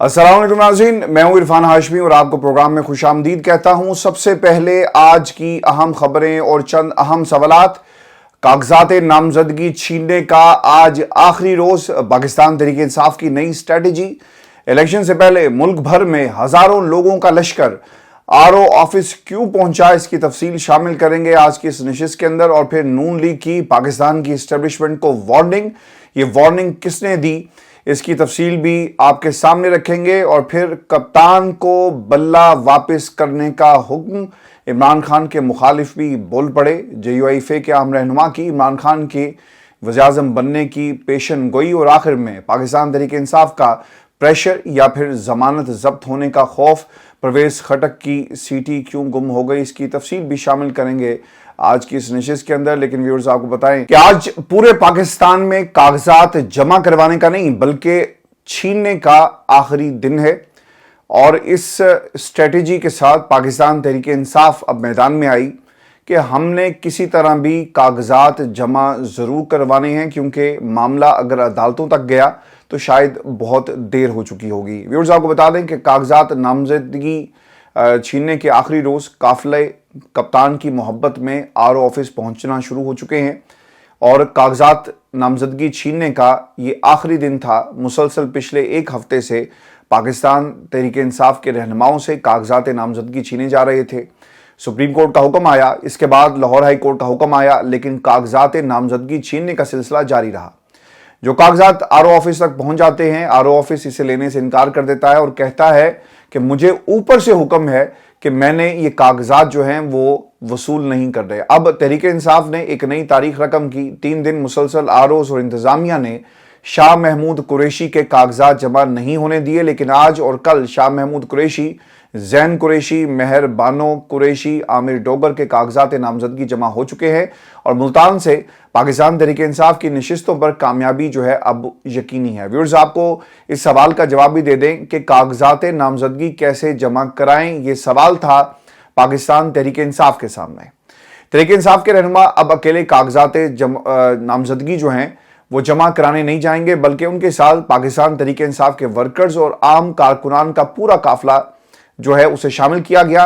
अस्सलाम वालेकुम नाज़रीन, मैं हूं इरफान हाशमी और आपको प्रोग्राम में खुश आमदीद कहता हूं। सबसे पहले आज की अहम खबरें और चंद अहम सवालात। कागजात नामजदगी छीनने का आज आखिरी रोज, पाकिस्तान तहरीक इंसाफ की नई स्ट्रेटजी। इलेक्शन से पहले मुल्क भर में हजारों लोगों का लश्कर आरओ ऑफिस क्यों पहुंचा, इसकी तफसील शामिल करेंगे आज की इस नशिस्त के अंदर। और फिर नून लीग की पाकिस्तान की इस्टेब्लिशमेंट को वार्निंग, ये वार्निंग किसने दी, इसकी तफसील भी आपके सामने रखेंगे। और फिर कप्तान को बल्ला वापस करने का हुक्म, इमरान खान के मुखालिफ भी बोल पड़े। JUIF के आम रहनुमा की इमरान खान के वज़ीर-ए-आज़म बनने की पेशन गोई और आखिर में पाकिस्तान तहरीक इंसाफ का प्रेशर या फिर जमानत जब्त होने का खौफ। परवेज खटक की सीटी क्यों गुम हो गई, इसकी तफसील भी शामिल करेंगे आज की इस नशिस्त के अंदर। लेकिन व्यूअर्स आपको बताएं कि आज पूरे पाकिस्तान में कागजात जमा करवाने का नहीं बल्कि छीनने का आखिरी दिन है। और इस स्ट्रेटेजी के साथ पाकिस्तान तहरीक इंसाफ अब मैदान में आई कि हमने किसी तरह भी कागजात जमा ज़रूर करवाने हैं, क्योंकि मामला अगर अदालतों तक गया तो शायद बहुत देर हो चुकी होगी। व्यूअर्स आपको बता दें कि कागजात नामजदगी छीनने के आखिरी रोज़ काफिले कप्तान की मोहब्बत में आरओ ऑफिस पहुंचना शुरू हो चुके हैं और कागजात नामजदगी छीनने का ये आखिरी दिन था। मुसलसल पिछले एक हफ्ते से पाकिस्तान तहरीक इंसाफ के रहनुमाओं से कागजात नामजदगी छीने जा रहे थे। सुप्रीम कोर्ट का हुक्म आया, इसके बाद लाहौर हाई कोर्ट का हुक्म आया, लेकिन कागजात नामजदगी छीनने का सिलसिला जारी रहा। जो कागजात आरओ ऑफिस तक पहुंच जाते हैं, आरओ ऑफिस इसे लेने से इनकार कर देता है और कहता है कि मुझे ऊपर से हुक्म है कि मैंने ये कागजात जो हैं वो वसूल नहीं कर रहे। अब तहरीक इंसाफ ने एक नई तारीख रकम की। 3 दिन मुसलसल आरओज़ और इंतजामिया ने शाह महमूद कुरैशी के कागजात जमा नहीं होने दिए, लेकिन आज और कल शाह महमूद कुरैशी, जैन कुरैशी, मेहर बानो कुरैशी, आमिर डोगर के कागजात नामजदगी जमा हो चुके हैं और मुल्तान से पाकिस्तान तहरीक इंसाफ की नशिस्तों पर कामयाबी जो है अब यकीनी है। व्यूअर्स आपको इस सवाल का जवाब भी दे दें कि कागजात नामजदगी कैसे जमा कराएं, ये सवाल था पाकिस्तान तहरीक इंसाफ के सामने। तहरीक इंसाफ के रहनुमा अब अकेले कागजात नामजदगी जो हैं वो जमा कराने नहीं जाएंगे, बल्कि उनके साथ पाकिस्तान तहरीक इंसाफ के वर्कर्स और आम कारकुनान का पूरा काफिला जो है उसे शामिल किया गया।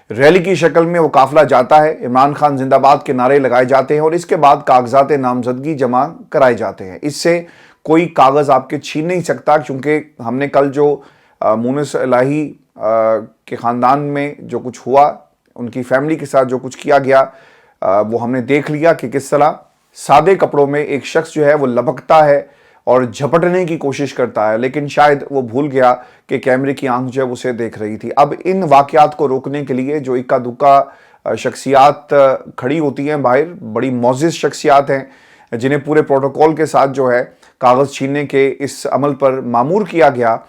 रैली की शक्ल में वो काफिला जाता है, इमरान खान जिंदाबाद के नारे लगाए जाते हैं और इसके बाद कागजात नामजदगी जमा कराए जाते हैं। इससे कोई कागज आपके छीन नहीं सकता, क्योंकि हमने कल जो मुनिस इलाही के ख़ानदान में जो कुछ हुआ, उनकी फैमिली के साथ जो कुछ किया गया, वो हमने देख लिया कि किस तरह सादे कपड़ों में एक शख्स जो है वो लपकता है और झपटने की कोशिश करता है, लेकिन शायद वो भूल गया कि कैमरे की आंख जो है उसे देख रही थी। अब इन वाक़यात को रोकने के लिए जो इक्का दुक्का शख्सियात खड़ी होती हैं बाहर, बड़ी मोअज़्ज़िज़ शख्सियात हैं जिन्हें पूरे प्रोटोकॉल के साथ जो है कागज़ छीनने के इस अमल पर मामूर किया गया।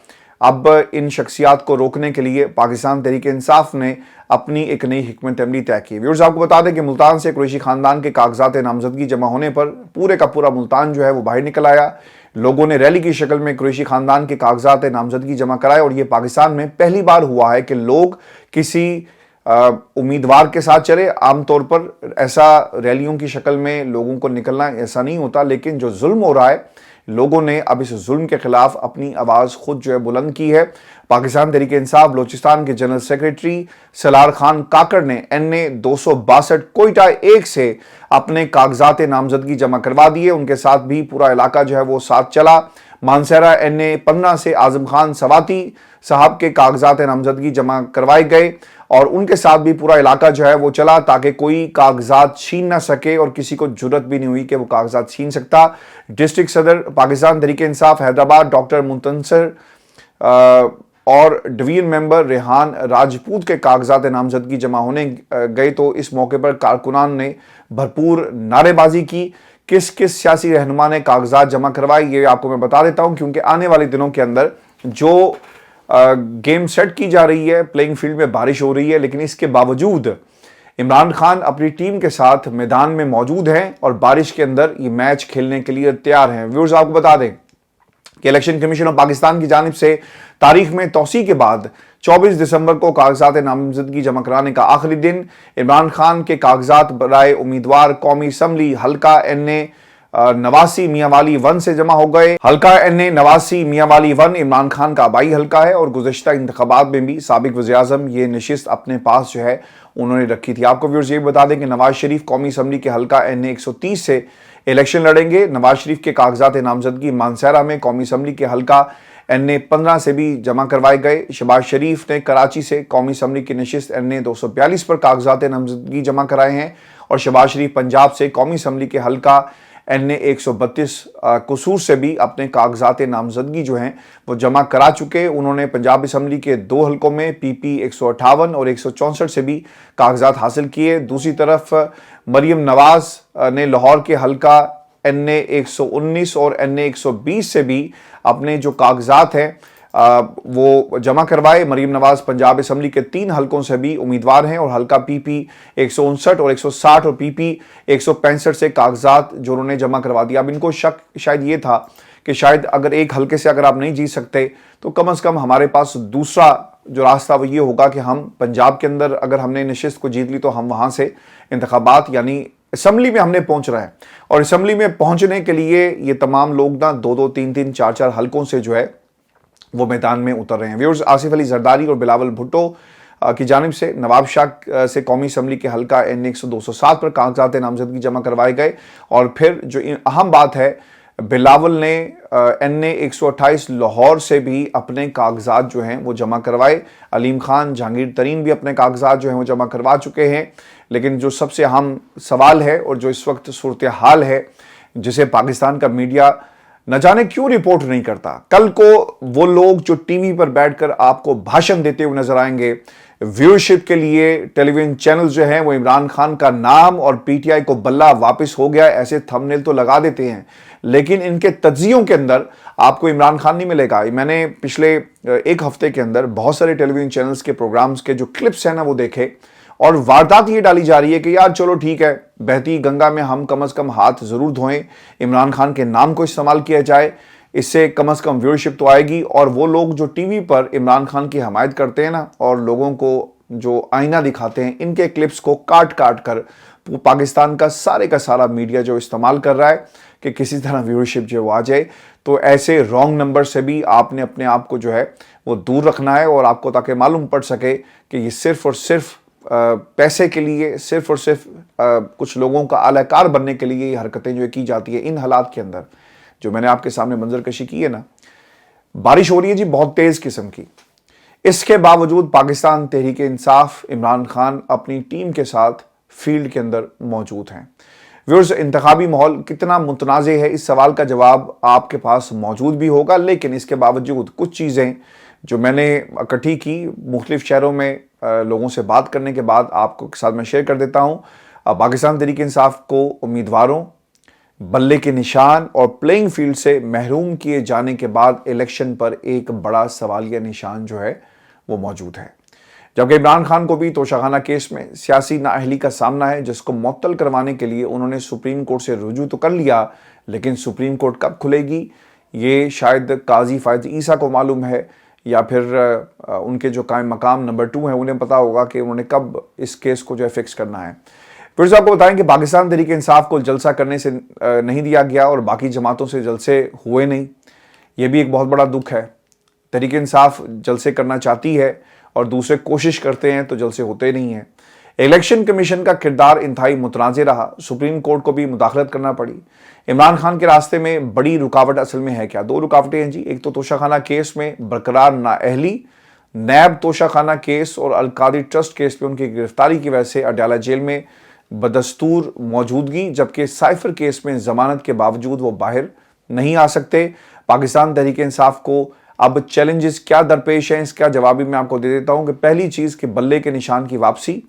अब इन शख्सियात को रोकने के लिए पाकिस्तान तहरीक इंसाफ ने अपनी एक नई हिकमत अमली तय की। व्यूअर्स आपको बता दें कि मुल्तान से कुरैशी खानदान के कागजात नामजदगी जमा होने पर पूरे का पूरा मुल्तान जो है वो बाहर निकल आया। लोगों ने रैली की शक्ल में कुरैशी खानदान के कागजात नामजदगी जमा कराए और ये पाकिस्तान में पहली बार हुआ है कि लोग किसी उम्मीदवार के साथ चले। आमतौर पर ऐसा रैलियों की शक्ल में लोगों को निकलना ऐसा नहीं होता, लेकिन जो जुल्म हो रहा है, लोगों ने अब इस जुल्म के खिलाफ अपनी आवाज़ खुद जो है बुलंद की है। पाकिस्तान तहरीक इंसाफ बलोचिस्तान के जनरल सेक्रेटरी सलार खान काकड़ ने NA 262 कोयटा 1 से अपने कागजात नामजदगी जमा करवा दिए। उनके साथ भी पूरा इलाका जो है वो साथ चला। मानसरा NA 15 से आजम खान सवाती साहब के कागजात नामजदगी जमा करवाए गए और उनके साथ भी पूरा इलाका जो है वो चला, ताकि कोई कागजात छीन ना सके और किसी को जुर्रत भी नहीं हुई कि वो कागजात छीन सकता। डिस्ट्रिक्ट सदर पाकिस्तान तहरीक इंसाफ हैदराबाद डॉक्टर मुंतसर और डिवीजन मेंबर रेहान राजपूत के कागजात नामजदगी जमा होने गए, तो इस मौके पर कारकुनान ने भरपूर नारेबाजी की। किस किस सियासी रहनुमा ने कागजात जमा करवाए ये आपको मैं बता देता हूं, क्योंकि आने वाले दिनों के अंदर जो गेम सेट की जा रही है, प्लेइंग फील्ड में बारिश हो रही है, लेकिन इसके बावजूद इमरान खान अपनी टीम के साथ मैदान में मौजूद हैं और बारिश के अंदर ये मैच खेलने के लिए तैयार हैं। व्यूअर्स आपको बता दें कि इलेक्शन कमीशन ऑफ पाकिस्तान की जानिब से तारीख में तौसी के बाद 24 दिसंबर को कागजात नामजदगी जमा कराने का आखिरी दिन। इमरान खान के कागजात बराए उम्मीदवार कौमी असम्बली हल्का NA नवासी मियांवाली 1 से जमा हो गए। हल्का NA नवासी मियांवाली 1 इमरान खान का आबाई हल्का है और गुज़श्ता इंतखाबात में भी साबिक वज़ीर-ए-आज़म ये नशिस्त अपने पास जो है उन्होंने रखी थी। आपको व्यूअर्स ये बता दें कि नवाज शरीफ कौमी असम्बली के हल्का NA 130 से इलेक्शन लड़ेंगे। नवाज शरीफ के कागजात नामजदगी मानसहरा में कौमी असम्बली के हल्का NA 15 से भी जमा करवाए गए। शहबाज शरीफ ने कराची से कौमी असम्बली की नशिस्त NA 242 पर कागजात नामजदगी जमा कराए हैं और शहबाज शरीफ पंजाब से कौमी असम्बली के हल्का NA 132 कसूर से भी अपने कागजात नामजदगी जो हैं वो जमा करा चुके। उन्होंने पंजाब असम्बली के 2 हलकों में PP 158 और 164 से भी कागजात हासिल किए। दूसरी तरफ मरियम नवाज ने लाहौर के हलका NA 119 और NA 120 से भी अपने जो कागजात हैं वो जमा करवाए। मरियम नवाज पंजाब असम्बली के 3 हलकों से भी उम्मीदवार हैं और हलका PP 159 और 160 और PP 165 से कागजात जो उन्होंने जमा करवा दिया। अब इनको शक शायद ये था कि शायद अगर एक हलके से अगर आप नहीं जीत सकते तो कम से कम हमारे पास दूसरा जो रास्ता वो ये होगा कि हम पंजाब के अंदर अगर हमने नशिस्त को जीत ली तो हम वहाँ से इंतखाबात यानी असम्बली में हमने पहुंच रहे हैं और असम्बली में पहुंचने के लिए ये तमाम लोग ना 2-2, 3-3, 4-4 हलकों से जो है वो मैदान में उतर रहे हैं। व्यूअर्स, आसिफ अली जरदारी और बिलावल भुट्टो की जानिब से नवाब शाह से कौमी असम्बली के हलका NA 207 पर कागजात नामजदगी जमा करवाए गए और फिर जो अहम बात है बिलावल ने NA 128 लाहौर से भी अपने कागजात जो हैं वो जमा करवाए। अलीम खान, जहांगीर तरीन भी अपने कागजात जो हैं वो जमा करवा चुके हैं। लेकिन जो सबसे अहम सवाल है और जो इस वक्त सूरत हाल है जिसे पाकिस्तान का मीडिया न जाने क्यों रिपोर्ट नहीं करता, कल को वो लोग जो टीवी पर बैठकर आपको भाषण देते हुए नजर आएंगे, व्यूअरशिप के लिए टेलीविजन चैनल जो हैं वो इमरान खान का नाम और PTI को बल्ला वापस हो गया ऐसे थंबनेल तो लगा देते हैं, लेकिन इनके तज्जियों के अंदर आपको इमरान खान नहीं मिलेगा। मैंने पिछले एक हफ्ते के अंदर बहुत सारे टेलीविजन चैनल्स के प्रोग्राम्स के जो क्लिप्स हैं ना वो देखे और वारदात ये डाली जा रही है कि यार चलो ठीक है, बहती गंगा में हम कम से कम हाथ जरूर धोएं, इमरान खान के नाम को इस्तेमाल किया जाए, इससे कम से कम व्यूअरशिप तो आएगी। और वो लोग जो टीवी पर इमरान खान की हमायत करते हैं ना और लोगों को जो आईना दिखाते हैं, इनके क्लिप्स को काट काट कर पाकिस्तान का सारा मीडिया जो इस्तेमाल कर रहा है कि किसी तरह व्यूअरशिप जो आ जाए। तो ऐसे रॉन्ग नंबर से भी आपने अपने आप को जो है वो दूर रखना है और आपको ताकि मालूम पड़ सके कि ये सिर्फ और सिर्फ पैसे के लिए, सिर्फ और सिर्फ कुछ लोगों का आलाकार बनने के लिए ये हरकतें जो की जाती है। इन हालात के अंदर जो मैंने आपके सामने मंजर कशी की है ना, बारिश हो रही है जी बहुत तेज किस्म की, इसके बावजूद पाकिस्तान तहरीक इंसाफ इमरान खान अपनी टीम के साथ फील्ड के अंदर मौजूद हैं। व्यूअर्स, इंतखाबी माहौल कितना मुतनाज़ है, इस सवाल का जवाब आपके पास मौजूद भी होगा, लेकिन इसके बावजूद कुछ चीज़ें जो मैंने इकट्ठी की मुख्तलिफ शहरों में लोगों से बात करने के बाद आपको साथ में शेयर कर देता हूँ। पाकिस्तान तहरीक इंसाफ को उम्मीदवारों, बल्ले के निशान और प्लेइंग फील्ड से महरूम किए जाने के बाद इलेक्शन पर एक बड़ा सवालिया निशान जो है वो मौजूद है। जबकि इमरान खान को भी तोशाखाना केस में सियासी नाअहली का सामना है, जिसको मुअत्तल करवाने के लिए उन्होंने सुप्रीम कोर्ट से रुजू तो कर लिया, लेकिन सुप्रीम कोर्ट कब खुलेगी ये शायद काजी फायद ईसा को मालूम है या फिर उनके जो कायम मकाम नंबर 2 हैं उन्हें पता होगा कि उन्होंने कब इस केस को जो है फिक्स करना है। फिर आपको बताएं कि पाकिस्तान तहरीक इंसाफ को जलसा करने से नहीं दिया गया और बाकी जमातों से जलसे हुए नहीं, ये भी एक बहुत बड़ा दुख है। तहरीक इंसाफ जलसे करना चाहती है और दूसरे कोशिश करते हैं तो जलसे होते नहीं हैं। इलेक्शन कमीशन का किरदार इंतहाई मुतनाज़ रहा, सुप्रीम कोर्ट को भी मुदाखलत करना पड़ी। इमरान खान के रास्ते में बड़ी रुकावट असल में है क्या? 2 रुकावटें हैं जी। एक तो तोशाखाना केस में बरकरार नाअहली, नैब तोशाखाना केस और अलकादी ट्रस्ट केस में उनकी गिरफ्तारी की वजह से अडयाला जेल में बदस्तूर मौजूदगी, जबकि साइफर केस में जमानत के बावजूद वो बाहर नहीं आ सकते। पाकिस्तान तहरीक इंसाफ को अब चैलेंजेस क्या दरपेश हैं, इसका जवाब भी मैं आपको दे देता हूं कि पहली चीज़ कि बल्ले के निशान की वापसी,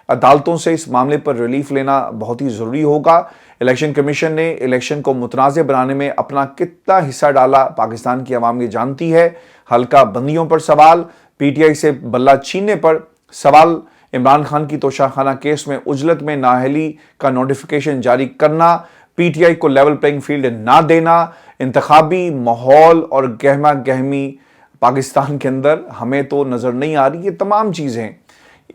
अदालतों से इस मामले पर रिलीफ लेना बहुत ही ज़रूरी होगा। इलेक्शन कमीशन ने इलेक्शन को मुतनाज़ बनाने में अपना कितना हिस्सा डाला पाकिस्तान की आवाम ये जानती है। हल्का बंदियों पर सवाल, PTI से बल्ला छीनने पर सवाल, इमरान खान की तोशाखाना केस में उजलत में नाअहली का नोटिफिकेशन जारी करना, PTI को लेवल प्लेइंग फील्ड ना देना, इंतखाबी माहौल और गहमा गहमी पाकिस्तान के अंदर हमें तो नज़र नहीं आ रही। ये तमाम चीज़ें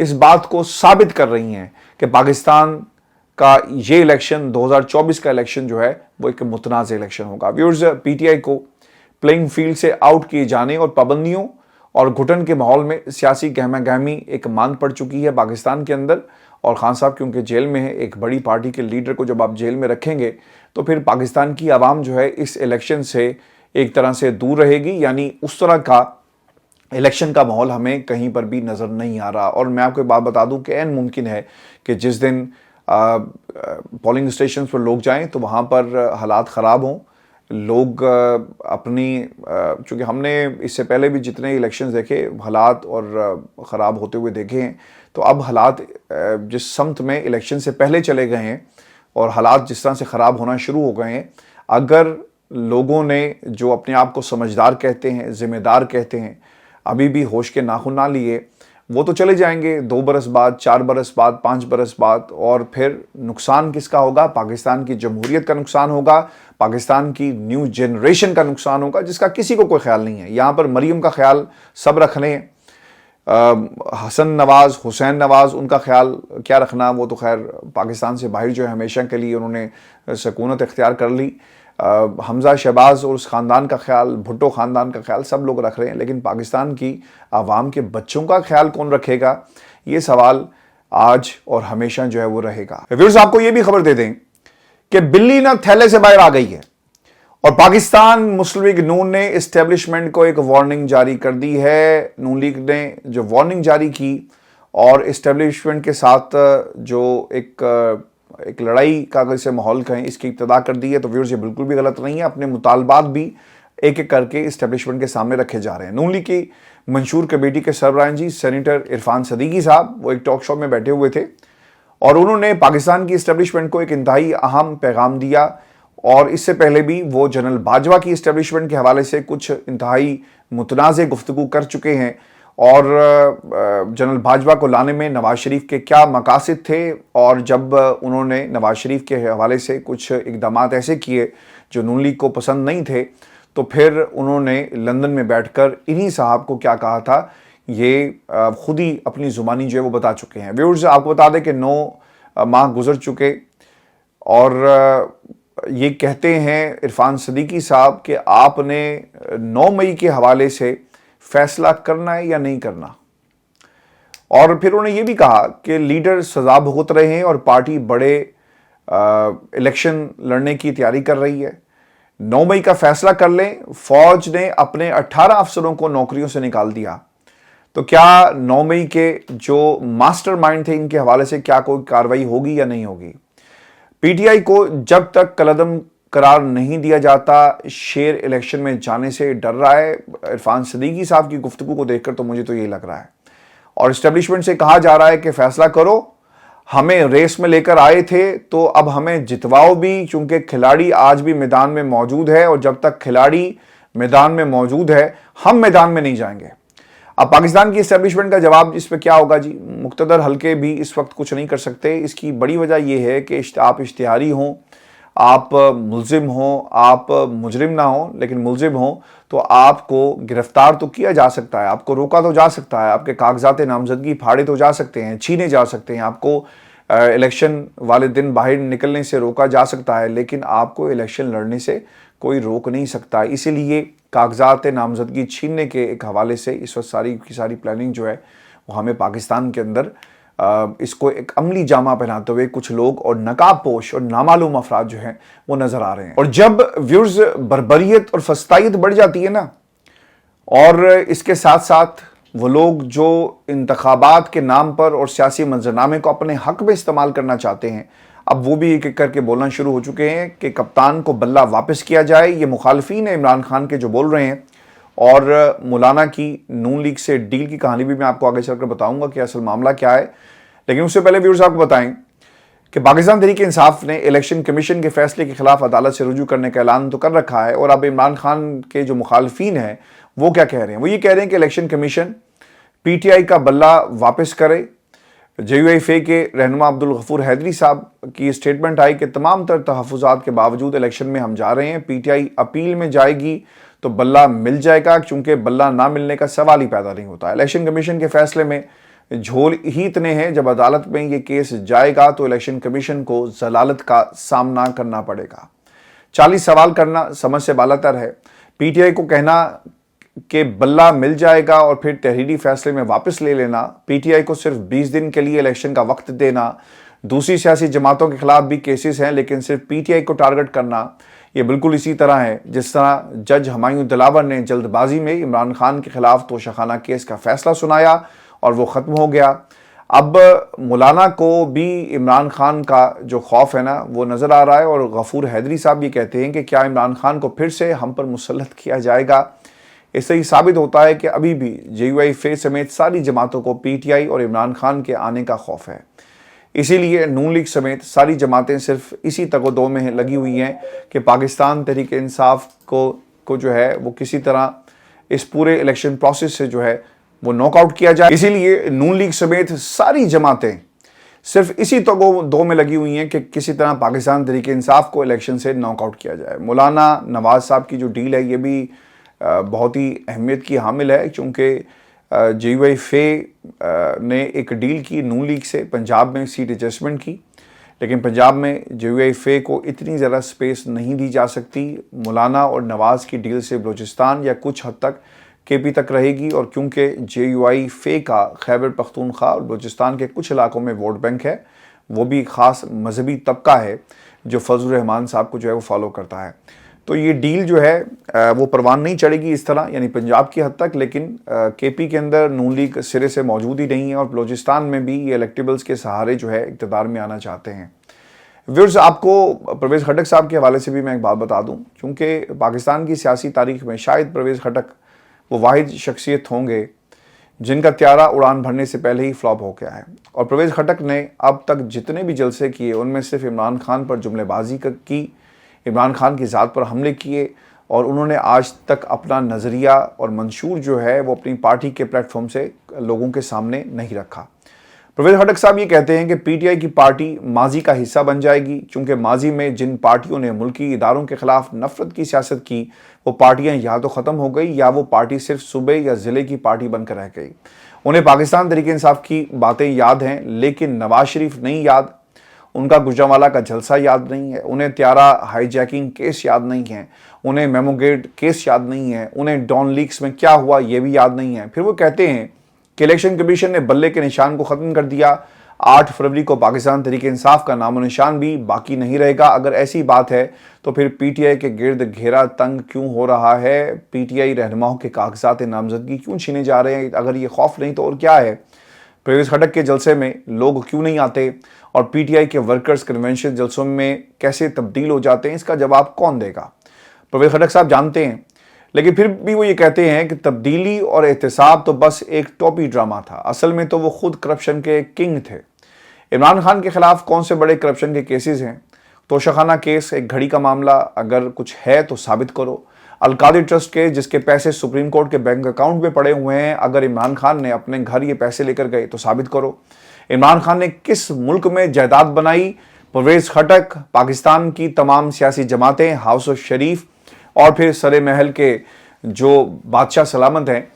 इस बात को साबित कर रही हैं कि पाकिस्तान کا یہ الیکشن 2024 کا الیکشن جو ہے وہ ایک متنازع الیکشن ہوگا. ویورز, پی ٹی آئی کو پلینگ فیلڈ سے آؤٹ کیے جانے اور پابندیوں اور گھٹن کے ماحول میں سیاسی گہما گہمی ایک ماند پڑ چکی ہے پاکستان کے اندر. اور خان صاحب کیونکہ جیل میں ہے, ایک بڑی پارٹی کے لیڈر کو جب آپ جیل میں رکھیں گے تو پھر پاکستان کی عوام جو ہے اس الیکشن سے ایک طرح سے دور رہے گی. یعنی اس طرح کا الیکشن کا ماحول ہمیں کہیں پر بھی نظر نہیں آ رہا. اور میں آپ کو ایک بات بتا دوں کہ عین ممکن ہے کہ جس دن پولنگ اسٹیشنز پر لوگ جائیں تو وہاں پر حالات خراب ہوں. لوگ اپنی چونکہ ہم نے اس سے پہلے بھی جتنے الیکشنز دیکھے حالات اور خراب ہوتے ہوئے دیکھے ہیں, تو اب حالات جس سمت میں الیکشن سے پہلے چلے گئے ہیں اور حالات جس طرح سے خراب ہونا شروع ہو گئے ہیں, اگر لوگوں نے جو اپنے آپ کو سمجھدار کہتے ہیں, ذمہ دار کہتے ہیں, ابھی بھی ہوش کے ناخن نہ لیے, وہ تو چلے جائیں گے 2 برس بعد, 4 برس بعد, 5 برس بعد. اور پھر نقصان کس کا ہوگا؟ پاکستان کی جمہوریت کا نقصان ہوگا, پاکستان کی نیو جنریشن کا نقصان ہوگا, جس کا کسی کو کوئی خیال نہیں ہے. یہاں پر مریم کا خیال سب رکھ لیں, حسن نواز, حسین نواز, ان کا خیال کیا رکھنا, وہ تو خیر پاکستان سے باہر جو ہے ہمیشہ کے لیے انہوں نے سکونت اختیار کر لی. حمزہ شہباز اور اس خاندان کا خیال, بھٹو خاندان کا خیال سب لوگ رکھ رہے ہیں, لیکن پاکستان کی عوام کے بچوں کا خیال کون رکھے گا؟ یہ سوال آج اور ہمیشہ جو ہے وہ رہے گا. ویورز, آپ کو یہ بھی خبر دے دیں کہ بلی نہ تھیلے سے باہر آ گئی ہے اور پاکستان مسلم لیگ نون نے اسٹیبلشمنٹ کو ایک وارننگ جاری کر دی ہے. نون لیگ نے جو وارننگ جاری کی اور اسٹیبلشمنٹ کے ساتھ جو ایک لڑائی کا اسے ماحول کہیں, اس کی ابتدا کر دی ہے. تو ویورز, یہ بالکل بھی غلط نہیں ہے. اپنے مطالبات بھی ایک ایک کر کے اسٹیبلشمنٹ کے سامنے رکھے جا رہے ہیں. نون لیگ کی منشور کمیٹی کے سربراہ جی سینیٹر عرفان صدیقی صاحب وہ ایک ٹاک شو میں بیٹھے ہوئے تھے اور انہوں نے پاکستان کی اسٹیبلشمنٹ کو ایک انتہائی اہم پیغام دیا. اور اس سے پہلے بھی وہ جنرل باجوہ کی اسٹیبلشمنٹ کے حوالے سے کچھ انتہائی متنازع گفتگو کر چکے ہیں, اور جنرل باجوہ کو لانے میں نواز شریف کے کیا مقاصد تھے, اور جب انہوں نے نواز شریف کے حوالے سے کچھ اقدامات ایسے کیے جو نون لیگ کو پسند نہیں تھے, تو پھر انہوں نے لندن میں بیٹھ کر انہی صاحب کو کیا کہا تھا, یہ خود ہی اپنی زبانی جو ہے وہ بتا چکے ہیں. ویورز, آپ کو بتا دیں کہ 9 ماہ گزر چکے اور یہ کہتے ہیں عرفان صدیقی صاحب کہ آپ نے 9 مئی کے حوالے سے فیصلہ کرنا ہے یا نہیں کرنا. اور پھر انہوں نے یہ بھی کہا کہ لیڈر سزا بھگت رہے ہیں اور پارٹی بڑے الیکشن لڑنے کی تیاری کر رہی ہے. 9 مئی کا فیصلہ کر لیں. فوج نے اپنے 18 افسروں کو نوکریوں سے نکال دیا, تو کیا 9 مئی کے جو ماسٹر مائنڈ تھے ان کے حوالے سے کیا کوئی کارروائی ہوگی یا نہیں ہوگی؟ پی ٹی آئی کو جب تک قلعدم قرار نہیں دیا جاتا شیر الیکشن میں جانے سے ڈر رہا ہے. عرفان صدیقی صاحب کی گفتگو کو دیکھ کر تو مجھے تو یہی لگ رہا ہے. اور اسٹیبلشمنٹ سے کہا جا رہا ہے کہ فیصلہ کرو, ہمیں ریس میں لے کر آئے تھے تو اب ہمیں جتواؤ بھی, چونکہ کھلاڑی آج بھی میدان میں موجود ہے اور جب تک کھلاڑی میدان میں موجود ہے ہم میدان میں نہیں جائیں گے. اب پاکستان کی اسٹیبلشمنٹ کا جواب اس پہ کیا ہوگا جی؟ مقتدر حلقے بھی اس وقت کچھ نہیں کر سکتے. اس کی بڑی وجہ یہ ہے کہ آپ اشتہاری ہوں, آپ ملزم ہوں, آپ مجرم نہ ہوں لیکن ملزم ہوں, تو آپ کو گرفتار تو کیا جا سکتا ہے, آپ کو روکا تو جا سکتا ہے, آپ کے کاغذات نامزدگی پھاڑے تو جا سکتے ہیں, چھینے جا سکتے ہیں, آپ کو الیکشن والے دن باہر نکلنے سے روکا جا سکتا ہے, لیکن آپ کو الیکشن لڑنے سے کوئی روک نہیں سکتا. اسی لیے کاغذات نامزدگی چھیننے کے ایک حوالے سے اس وقت ساری کی ساری پلاننگ جو ہے وہ ہمیں پاکستان کے اندر اس کو ایک عملی جامہ پہناتے ہوئے کچھ لوگ اور نقاب پوش اور نامعلوم افراد جو ہیں وہ نظر آ رہے ہیں. اور جب ویورز بربریت اور فسطائیت بڑھ جاتی ہے نا, اور اس کے ساتھ ساتھ وہ لوگ جو انتخابات کے نام پر اور سیاسی منظرنامے کو اپنے حق میں استعمال کرنا چاہتے ہیں, اب وہ بھی ایک ایک کر کے بولنا شروع ہو چکے ہیں کہ کپتان کو بلہ واپس کیا جائے. یہ مخالفین ہیں عمران خان کے جو بول رہے ہیں, اور مولانا کی نون لیگ سے ڈیل کی کہانی بھی میں آپ کو آگے چل کر بتاؤں گا کہ اصل معاملہ کیا ہے. لیکن اس سے پہلے ویورز آپ کو بتائیں کہ پاکستان تحریک انصاف نے الیکشن کمیشن کے فیصلے کے خلاف عدالت سے رجوع کرنے کا اعلان تو کر رکھا ہے, اور اب عمران خان کے جو مخالفین ہیں وہ کیا کہہ رہے ہیں؟ وہ یہ کہہ رہے ہیں کہ election commission P T I کا بلہ واپس کرے. جے یو ایف اے کے رہنما عبدالغفور حیدری صاحب کی اسٹیٹمنٹ آئی کہ تمام تر تحفظات کے باوجود الیکشن میں ہم جا رہے ہیں, پی ٹی آئی اپیل میں جائے گی تو بلہ مل جائے گا, چونکہ بلہ نہ ملنے کا سوال ہی پیدا نہیں ہوتا. الیکشن کمیشن کے فیصلے میں झोल ही इतने हैं, जब अदालत में ये केस जाएगा तो इलेक्शन कमीशन को जलालत का सामना करना पड़ेगा। 40 सवाल करना समझ से बालातर है। पीटीआई को कहना कि बल्ला मिल जाएगा और फिर तहरीरी फैसले में वापस ले लेना, पीटीआई को सिर्फ 20 दिन के लिए इलेक्शन का वक्त देना, दूसरी सियासी जमातों के खिलाफ भी केसेस हैं लेकिन सिर्फ पीटीआई को टारगेट करना, ये बिल्कुल इसी तरह है जिस तरह जज हुमायूं दिलावर ने जल्दबाजी में इमरान खान के खिलाफ तोशाखाना केस का फैसला सुनाया और वो ख़त्म हो गया। अब मौलाना को भी इमरान खान का जो खौफ है ना वो नज़र आ रहा है और गफूर हैदरी साहब ये कहते हैं कि क्या इमरान खान को फिर से हम पर मुसल्लत किया जाएगा। इससे ही साबित होता है कि अभी भी JUI-FA समेत सारी जमातों को पीटीआई और इमरान खान के आने का खौफ है। इसीलिए नून लीग समेत सारी जमातें सिर्फ इसी तगोदो में लगी हुई हैं कि पाकिस्तान तहरीक इंसाफ को जो है वो किसी तरह इस पूरे इलेक्शन प्रोसेस से जो है वो नॉकआउट किया जाए। इसीलिए नून लीग समेत सारी जमातें सिर्फ इसी तगोदो में लगी हुई हैं कि किसी तरह पाकिस्तान तहरीक इंसाफ को इलेक्शन से नॉकआउट किया जाए। मौलाना नवाज साहब की जो डील है ये भी बहुत ही अहमियत की हामिल है, क्योंकि JUI-FA ने एक डील की नून लीग से पंजाब में सीट एडजस्टमेंट की, लेकिन पंजाब में JUI-FA को इतनी ज़्यादा स्पेस नहीं दी जा सकती। मौलाना और नवाज़ की डील से बलूचिस्तान या कुछ हद तक KP तक रहेगी, और क्योंकि JUI-FA का खैबर पख्तूनख्वा और बलूचिस्तान के कुछ इलाकों में वोट बैंक है, वो भी ख़ास मजहबी तबका है जो फजल रहमान साहब को जो है वो फॉलो करता है, तो ये डील जो है वो परवान नहीं चढ़ेगी इस तरह, यानी पंजाब की हद तक। लेकिन KP के अंदर नून लीग सिरे से मौजूद ही नहीं है और बलूचिस्तान में भी ये इलेक्टेबल्स के सहारे जो है इक़्तिदार में आना चाहते हैं। व्यूअर्स, आपको परवेज़ खटक साहब के हवाले से भी मैं एक बात बता दूं, क्योंकि पाकिस्तान की सियासी तारीख में शायद परवेज़ खटक वो वाहिद शख्सियत होंगे जिनका त्यारा उड़ान भरने से पहले ही फ्लॉप हो गया है। और परवेज़ खटक ने अब तक जितने भी जलसे किए उनमें सिर्फ इमरान खान पर जुमलेबाजी की, इमरान खान की ज़ात पर हमले किए, और उन्होंने आज तक अपना नज़रिया और मंशूर जो है वो अपनी पार्टी के प्लेटफॉर्म से लोगों के सामने नहीं रखा। परवेज़ खटक साहब ये कहते हैं कि पीटीआई की पार्टी माजी का हिस्सा बन जाएगी, क्योंकि माजी में जिन पार्टियों ने मुल्की इदारों के खिलाफ नफरत की सियासत की वो पार्टियां या तो ख़त्म हो गई या वो पार्टी सिर्फ सूबे या ज़िले की पार्टी बनकर रह गई। उन्हें पाकिस्तान तहरीक इंसाफ की बातें याद हैं लेकिन नवाज शरीफ नहीं याद, उनका गुजरांवाला का जलसा याद नहीं है, उन्हें त्यारा हाईजैकिंग केस याद नहीं है, उन्हें मेमोगेट केस याद नहीं है, उन्हें डॉन लीक्स में क्या हुआ ये भी याद नहीं है। फिर वो कहते हैं कि इलेक्शन कमीशन ने बल्ले के निशान को ख़त्म कर दिया, 8 फरवरी को पाकिस्तान तहरीक इंसाफ का नामो निशान भी बाकी नहीं रहेगा। अगर ऐसी बात है तो फिर पीटीआई के गिर्द घेरा तंग क्यों हो रहा है, पीटीआई रहनुमाओं के कागजात नामजदगी क्यों छीने जा रहे हैं? अगर ये खौफ नहीं तो और क्या है? परवेज़ खटक के जलसे में लोग क्यों नहीं आते और पीटीआई के वर्कर्स कन्वेंशन जलसों में कैसे तब्दील हो जाते हैं, इसका जवाब कौन देगा? परवेज़ खटक साहब जानते हैं, लेकिन फिर भी वो ये कहते हैं कि तब्दीली और एहतसाब तो बस एक टॉपी ड्रामा था, असल में तो वो खुद करप्शन के किंग थे। इमरान खान के खिलाफ कौन से बड़े करप्शन के केसेस हैं? तोशाखाना केस एक घड़ी का मामला, अगर कुछ है तो साबित करो। अलकादी ट्रस्ट के जिसके पैसे सुप्रीम कोर्ट के बैंक अकाउंट में पड़े हुए हैं, अगर इमरान खान ने अपने घर ये पैसे लेकर गए तो साबित करो। इमरान खान ने किस मुल्क में जायदाद बनाई? परवेज़ खटक, पाकिस्तान की तमाम सियासी जमातें, हाउस ऑफ शरीफ और फिर सरे महल के जो बादशाह सलामत हैं,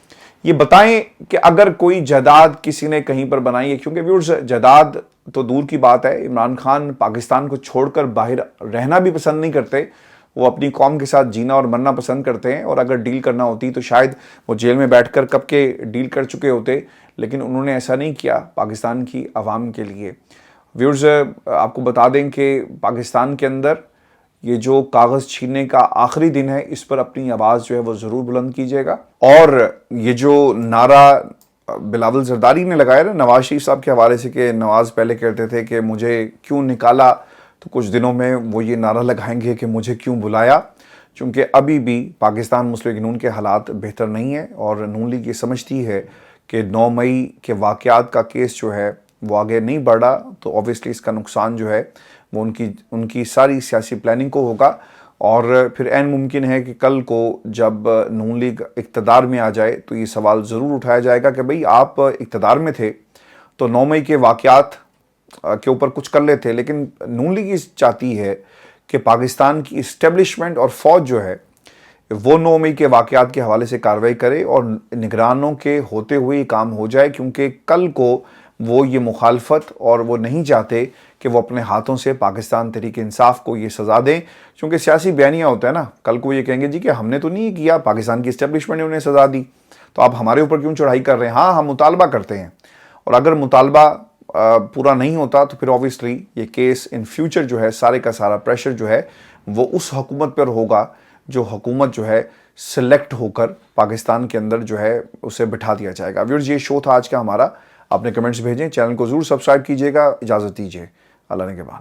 ये बताएं कि अगर कोई जायदाद किसी ने कहीं पर बनाई है। क्योंकि व्यूअर्स, जायदाद तो दूर की बात है, इमरान खान पाकिस्तान को छोड़कर बाहर रहना भी पसंद नहीं करते, वो अपनी कौम के साथ जीना और मरना पसंद करते हैं, और अगर डील करना होती तो शायद वो जेल में बैठकर कब के डील कर चुके होते, लेकिन उन्होंने ऐसा नहीं किया पाकिस्तान की आवाम के लिए। व्यूअर्स, आपको बता दें कि पाकिस्तान के अंदर ये जो कागज़ छीनने का आखिरी दिन है, इस पर अपनी आवाज़ जो है वो ज़रूर बुलंद कीजिएगा। और ये जो नारा बिलावल जरदारी ने लगाया ना नवाज शरीफ साहब के हवाले से कि नवाज पहले कहते थे कि मुझे क्यों निकाला, तो कुछ दिनों में वो ये नारा लगाएंगे कि मुझे क्यों बुलाया, क्योंकि अभी भी पाकिस्तान मुस्लिम लीग नून के हालात बेहतर नहीं है और नून लीग ये समझती है कि 9 मई के वाक़यात का केस जो है वो आगे नहीं बढ़ा, तो ऑब्वियसली इसका नुकसान जो है वो उनकी सारी सियासी प्लानिंग को होगा। और फिर ऐन मुमकिन है कि कल को जब नून लीग इक़्तिदार में आ जाए तो ये सवाल ज़रूर उठाया जाएगा कि भाई आप इक़्तिदार में थे तो 9 मई के वाक़यात के ऊपर कुछ कर लेते, लेकिन नून लीग चाहती है कि पाकिस्तान की इस्टेब्लिशमेंट और फ़ौज जो है وہ 9 मई کے واقعات کے حوالے سے کارروائی کرے اور نگرانوں کے ہوتے ہوئے یہ کام ہو جائے، کیونکہ کل کو وہ یہ مخالفت اور وہ نہیں چاہتے کہ وہ اپنے ہاتھوں سے پاکستان تحریک انصاف کو یہ سزا دیں، چونکہ سیاسی بیانیہ ہوتا ہے نا، کل کو یہ کہیں گے جی کہ ہم نے تو نہیں کیا، پاکستان کی اسٹیبلشمنٹ نے انہیں سزا دی، تو آپ ہمارے اوپر کیوں چڑھائی کر رہے ہیں؟ ہاں ہم مطالبہ کرتے ہیں، اور اگر مطالبہ پورا نہیں ہوتا تو پھر آبویسلی یہ کیس ان فیوچر جو ہے سارے کا سارا پریشر جو ہے وہ اس حکومت پر ہوگا جو حکومت جو ہے سلیکٹ ہو کر پاکستان کے اندر جو ہے اسے بٹھا دیا جائے گا۔ ویورز، یہ شو تھا آج کا ہمارا، اپنے کمنٹس بھیجیں، چینل کو ضرور سبسکرائب کیجئے گا، اجازت دیجئے، اللہ نے کے بعد۔